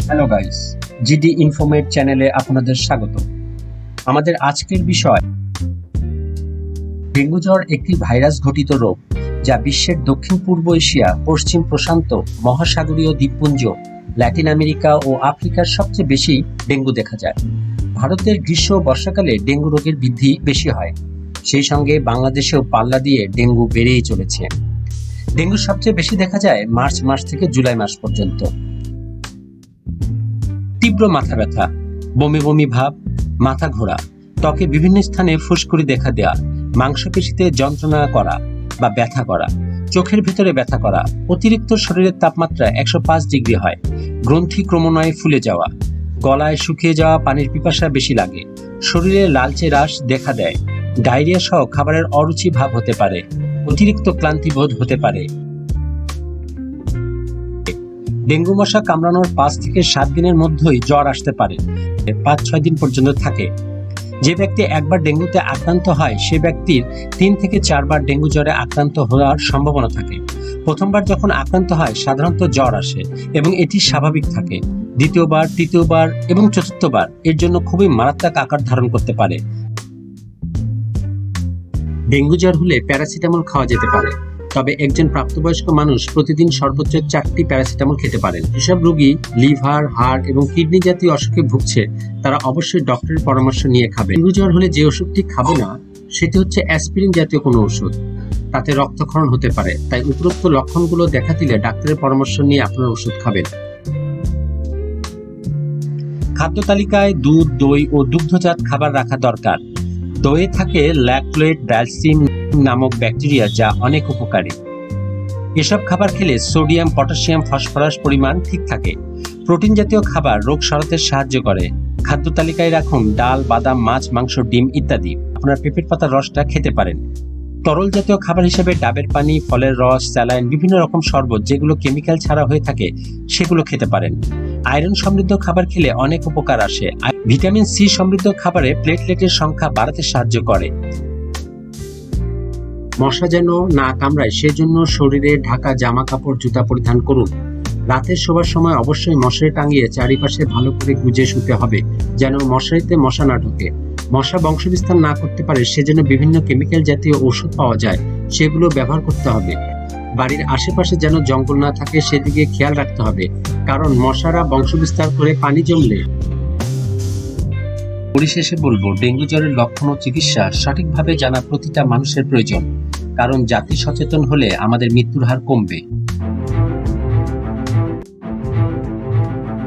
Hello guys, GD informed চ্যানেলে আপনাদের স্বাগত। আমাদের আজকের বিষয় ডেঙ্গু জ্বর একটি ভাইরাস ঘটিত রোগ যা বিশ্বের দক্ষিণ পূর্ব এশিয়া, পশ্চিম প্রশান্ত মহাসাগরীয় দ্বীপপুঞ্জ, ল্যাটিন আমেরিকা ও আফ্রিকার সবচেয়ে বেশি ডেঙ্গু দেখা যায়। ভারতের গ্রীষ্ম ও বর্ষাকালে ডেঙ্গু রোগের বৃদ্ধি বেশি হয়। সেই সঙ্গে বাংলাদেশেও পাল্লা দিয়ে ডেঙ্গু বেড়েই চলেছে। ডেঙ্গু সবচেয়ে বেশি দেখা যায় মার্চ মাস থেকে জুলাই মাস পর্যন্ত। তীব্র মাথা ব্যথা, বমি বমি ভাব, মাথা ঘোরা, ত্বকে বিভিন্ন স্থানে ফুসকুড়ি দেখা দেওয়া, মাংসপেশিতে যন্ত্রণা করা বা ব্যথা করা, চোখের ভিতরে ব্যথা করা, অতিরিক্ত শরীরের তাপমাত্রা 105 ডিগ্রি হয়, গ্রন্থি ক্রমান্বয়ে ফুলে যাওয়া, গলায় শুকিয়ে যাওয়া, পানির পিপাসা বেশি লাগে, শরীরে লালচে রাশ দেখা দেয়, ডায়রিয়া সহ খাবারের অরুচি ভাব হতে পারে, অতিরিক্ত ক্লান্তি বোধ হতে পারে। ডেঙ্গু মশা কামড়ানোর 5 থেকে 7 দিনের মধ্যেই জ্বর আসতে পারে, 5-6 দিন পর্যন্ত থাকে। যে ব্যক্তি একবার ডেঙ্গুতে আক্রান্ত হয় সে ব্যক্তির 3 থেকে 4 বার ডেঙ্গু জ্বরে আক্রান্ত হওয়ার সম্ভাবনা থাকে। প্রথমবার যখন আক্রান্ত হয় সাধারণত জ্বর আসে এবং এটি স্বাভাবিক থাকে। দ্বিতীয়বার, তৃতীয়বার এবং চতুর্থবার এর জন্য খুবই মারাত্মক আকার ধারণ করতে পারে। ডেঙ্গু জ্বর হলে প্যারাসিটামল খাওয়া যেতে পারে, তবে একজন প্রাপ্তবয়স্ক মানুষ প্রতিদিন সর্বোচ্চ 4টি প্যারাসিটামল খেতে পারেন। যেসব রোগী লিভার, হার্ট এবং কিডনি জাতীয় অসুখে ভুগছে তারা অবশ্যই ডক্টরের পরামর্শ নিয়ে খাবে। ডেঙ্গু জ্বর হলে যে ওষুধটি খাবে না সেটি হচ্ছে অ্যাসপিরিন জাতীয় কোনো ওষুধ। তাতে রক্তক্ষরণ হতে পারে, তাই উপরোক্ত লক্ষণগুলো দেখা দিলে ডাক্তারের পরামর্শ নিয়ে আপনার ওষুধ খাবেন। খাদ্য তালিকায় দুধ, দই ও দুগ্ধজাত খাবার রাখা দরকার। দইয়ে থাকে ল্যাকটোয়েট ব্যাসিল নামক ব্যাকটেরিয়া যা অনেক উপকারী। এসব খাবার খেলে সোডিয়াম, পটাশিয়াম, ফসফরাস পরিমাণ ঠিক থাকে। প্রোটিন জাতীয় খাবার রোগ সারাতে সাহায্য করে। খাদ্য তালিকায় রাখুন ডাল, বাদাম, মাছ, মাংস, ডিম ইত্যাদি। আপনার পেঁপের পাতার রসটা খেতে পারেন। তরল জাতীয় খাবার হিসেবে ডাবের পানি, ফলের রস, স্যালাইন, বিভিন্ন রকম শরবত যেগুলো কেমিক্যাল ছাড়া হয়ে থাকে সেগুলো খেতে পারেন। আয়রন সমৃদ্ধ খাবার খেলে অনেক উপকার আসে। ভিটামিন সি সমৃদ্ধ খাবারে প্লেটলেটের সংখ্যা বাড়াতে সাহায্য করে। মশা যেন না কামড়ায় সেজন্য শরীরে ঢাকা জামা কাপড়, জুতা পরিধান করুন। রাতে শোবার সময় অবশ্যই মশারি টাঙিয়ে চারিপাশে ভালো করে গুজে শুতে হবে, যেন মশারিতে মশা না ঢোকে। মশা বংশবিস্তার না করতে পারে সেজন্য বিভিন্ন কেমিক্যাল জাতীয় ওষুধ পাওয়া যায়, সেগুলো ব্যবহার করতে হবে। বাড়ির আশেপাশে যেন জঙ্গল না থাকে সেদিকে খেয়াল রাখতে হবে, কারণ মশারা বংশবিস্তার করে পানি জমলে। পরিশেষে বলবো, ডেঙ্গু জ্বরের লক্ষণ ও চিকিৎসা সঠিকভাবে জানা প্রতিটা মানুষের প্রয়োজন, কারণ জাতি সচেতন হলে আমাদের মৃত্যুর হার কমবে।